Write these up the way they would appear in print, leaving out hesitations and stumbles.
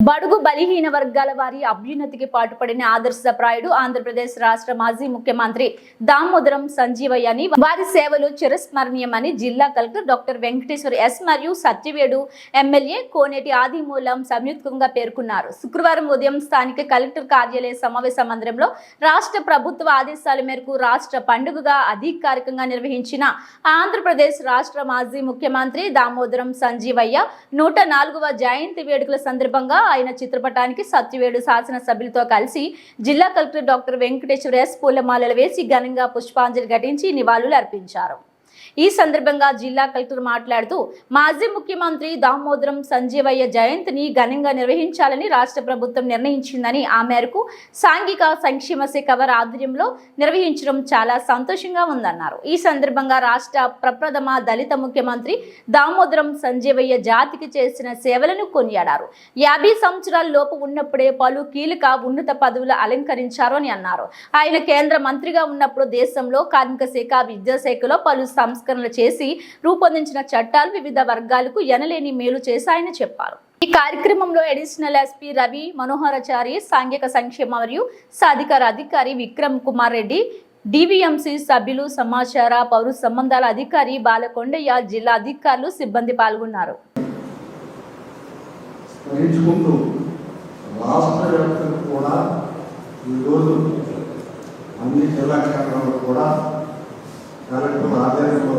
బడుగు బలహీన వర్గాల వారి అభ్యున్నతికి పాటుపడిన ఆదర్శప్రాయుడు ఆంధ్రప్రదేశ్ రాష్ట్ర మాజీ ముఖ్యమంత్రి దామోదరం సంజీవయ్య అని వారి సేవలు చిరస్మరణీయమని జిల్లా కలెక్టర్ డాక్టర్ వెంకటేశ్వర్ ఎస్ మరియు సత్యవేడు ఎమ్మెల్యే కోనేటి ఆదిమూలం సంయుక్తంగా పేర్కొన్నారు. శుక్రవారం ఉదయం స్థానిక కలెక్టర్ కార్యాలయ సమావేశ మందిరంలో రాష్ట్ర ప్రభుత్వ ఆదేశాల మేరకు రాష్ట్ర పండుగగా అధికారికంగా నిర్వహించిన ఆంధ్రప్రదేశ్ రాష్ట్ర మాజీ ముఖ్యమంత్రి దామోదరం సంజీవయ్య 104వ జయంతి వేడుకల సందర్భంగా ఆయన చిత్రపటానికి సత్యవేడు శాసనసభ్యులతో కలిసి జిల్లా కలెక్టర్ డాక్టర్ వెంకటేశ్వర ఎస్ పూలమాలలు వేసి ఘనంగా పుష్పాంజలి ఘటించి నివాళులు అర్పించారు. ఈ సందర్భంగా జిల్లా కలెక్టర్ మాట్లాడుతూ మాజీ ముఖ్యమంత్రి దామోదరం సంజీవయ్య జయంతిని ఘనంగా నిర్వహించాలని రాష్ట్ర ప్రభుత్వం నిర్ణయించిందని, ఆ మేరకు సాంఘిక సంక్షేమ శాఖ వారి ఆధ్వర్యంలో నిర్వహించడం చాలా సంతోషంగా ఉందన్నారు. ఈ సందర్భంగా రాష్ట్ర ప్రప్రథమ దళిత ముఖ్యమంత్రి దామోదరం సంజీవయ్య జాతికి చేసిన సేవలను కొనియాడారు. 50 సంవత్సరాల లోపు ఉన్నప్పుడే పలు కీలక ఉన్నత పదవులు అలంకరించారు అని అన్నారు. ఆయన కేంద్ర మంత్రిగా ఉన్నప్పుడు దేశంలో కార్మిక శాఖ, విద్యాశాఖలో పలు సంస్కరణలు చేసి రూపొందించిన చట్టాలు వివిధ వర్గాలకు ఎనలేని మేలు చేశాయని చెప్పారు. ఈ కార్యక్రమంలో అడిషనల్ ఎస్పీ రవి మనోహరాచారి, సాంఘిక సంక్షేమ మరియు సాధికార అధికారి విక్రమ్ కుమార్ రెడ్డి, డివిఎంసి సభ్యులు, సమాచార పౌర సంబంధాల అధికారి బాలకొండయ్య, జిల్లా అధికారులు, సిబ్బంది పాల్గొన్నారు. కలెక్టర్ ఆధ్వర్యంలో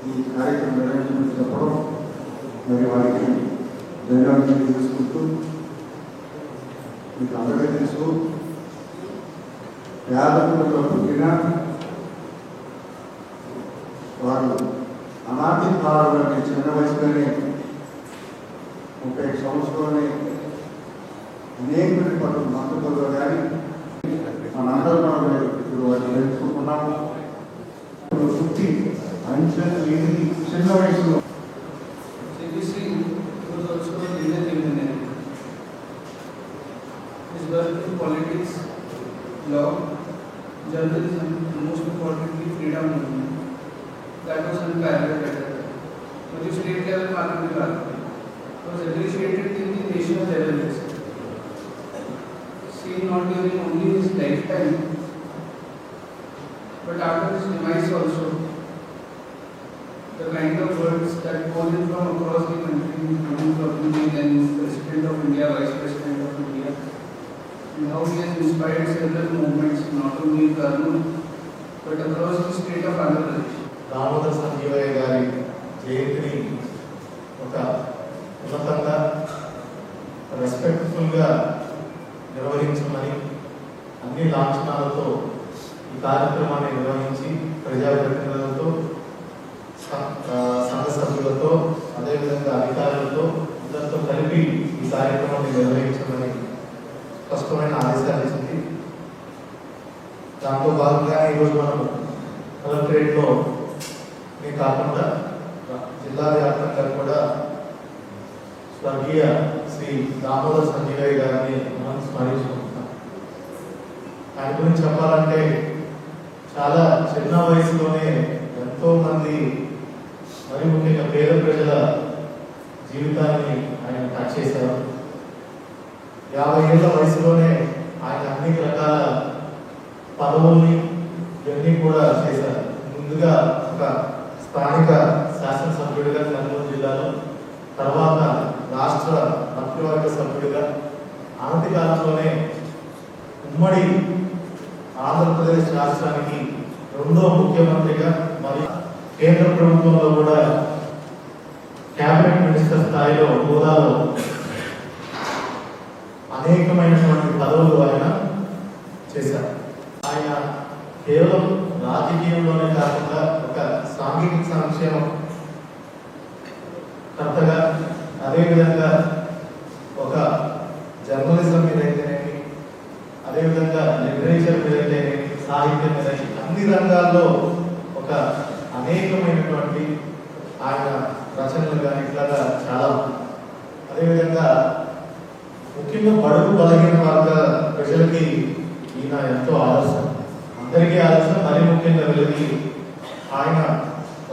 ఈ కార్యక్రమం నిర్వహించినప్పుడు మరి వారికి ధన్యవాదాలు తీసుకుంటూ, మీకు అందరికీ తెలుసు, పేదకులతో పుట్టిన వారు అనాథి కాలంలోని చిన్న వయసులోనే 30 సంవత్సరాలని అనేక పనులు మంత్రులు కానీ మనందరూ మనం ఇప్పుడు వారిని తెలుసుకుంటున్నాము. చిన్న వయసులో politics, law, journalism, and most importantly freedom movement. That was unparalleled at that time. So the state level parliament was appreciated in the national level. Seen not during only his lifetime, but after his demise also. The kind of words that poured in from across the country, coming from the then President of India, Vice President of India, and how he has inspired several movements, not only in Kurnool, but across the state of Andhra Pradesh. Damodara Sanjeevaiah గారి జయంతిని ఒక ఉన్నతంగా రెస్పెక్ట్ఫుల్గా నిర్వహించమని అన్ని లాంఛనాలతో ఈ కార్యక్రమాన్ని నిర్వహించి ప్రజాప్రతినిధులతో, సంఘ సభ్యులతో, అదేవిధంగా అధికారులతో అందరితో కలిపి ఈ కార్యక్రమాన్ని నిర్వహించమని స్పష్టమైన ఆదేశాలు ఇచ్చింది. దాంతో భాగంగా ఈరోజు మనం కలెక్టరేట్లో కాకుండా జిల్లా వ్యాప్తంగా కూడా స్వర్గీయ శ్రీ దామోదర సంజీవయ్య గారిని మనం స్మరించుకుంటున్నాం. ఆయన గురించి చెప్పాలంటే చాలా చిన్న వయసులోనే ఎంతో మంది, మరి ముఖ్యంగా పేద ప్రజల జీవితాన్ని ఆయన టచ్ చేశారు. 50 ఏళ్ల వయసులోనే ఆయన అన్ని రకాల పదవుల్ని ఇవన్నీ కూడా చేశారు. ముందుగా ఒక స్థానిక శాసనసభ్యుడిగా కర్నూలు జిల్లాలో, తర్వాత రాష్ట్ర మంత్రివర్గ సభ్యుడిగా, అనతి కాలంలోనే ఉమ్మడి ఆంధ్రప్రదేశ్ రాష్ట్రానికి 2వ ముఖ్యమంత్రిగా, మరియు కేంద్ర ప్రభుత్వంలో కూడా క్యాబినెట్ మినిస్టర్ స్థాయిలో హోదాలో అనేకమైనటువంటి పదవులు ఆయన చేశారు. ఆయన కేవలం రాజకీయంలోనే కాకుండా ఒక సాంఘిక సంక్షేమం కర్తగా, అదేవిధంగా ఒక జర్నలిజం మీద అయితేనేమి, అదేవిధంగా లిటరేచర్ మీద అయితేనేమి, సాహిత్యం మీద, అన్ని రంగాల్లో ఒక అనేకమైనటువంటి ఆయన రచనలు కానీ ఇట్లాగా చాలా. అదేవిధంగా ముఖ్యంగా బడుగు బలహీన వర్గ ప్రజలకి ఈయన ఎంతో ఆదర్శం, అందరికీ ఆదర్శం. మరీ ముఖ్యంగా వీళ్ళకి ఆయన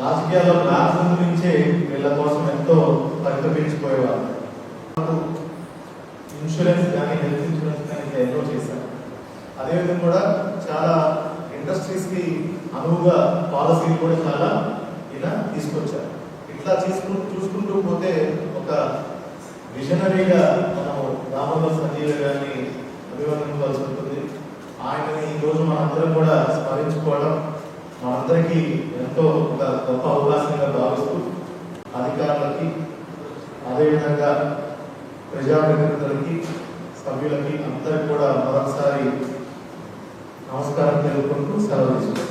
రాజకీయాల్లో రాకముందు నుంచే వీళ్ళ కోసం ఎంతో పరితపించిపోయేవారు. ఇన్సూరెన్స్ కానీ హెల్త్ ఇన్సూరెన్స్ కానీ ఇంకా ఎన్నో చేశారు. అదేవిధంగా కూడా చాలా ఇండస్ట్రీస్కి అనువుగా పాలసీలు కూడా చాలా ఈయన తీసుకొచ్చారు. ఇట్లా చూసుకుంటూ పోతే ఒక విజనరీగా మనము దామోదర్ సంజీవ గారిని అభివర్ణించవలసి ఉంటుంది. ఆయనని ఈరోజు మనందరం కూడా స్మరించుకోవడం మనందరికీ ఎంతో ఒక గొప్ప అవకాశంగా భావిస్తూ అధికారులకి అదేవిధంగా ప్రజాప్రతినిధులకి సభ్యులకి అందరికీ కూడా మరొకసారి నమస్కారం తెలుపుకుంటూ సెలవు తీసుకుంటాం.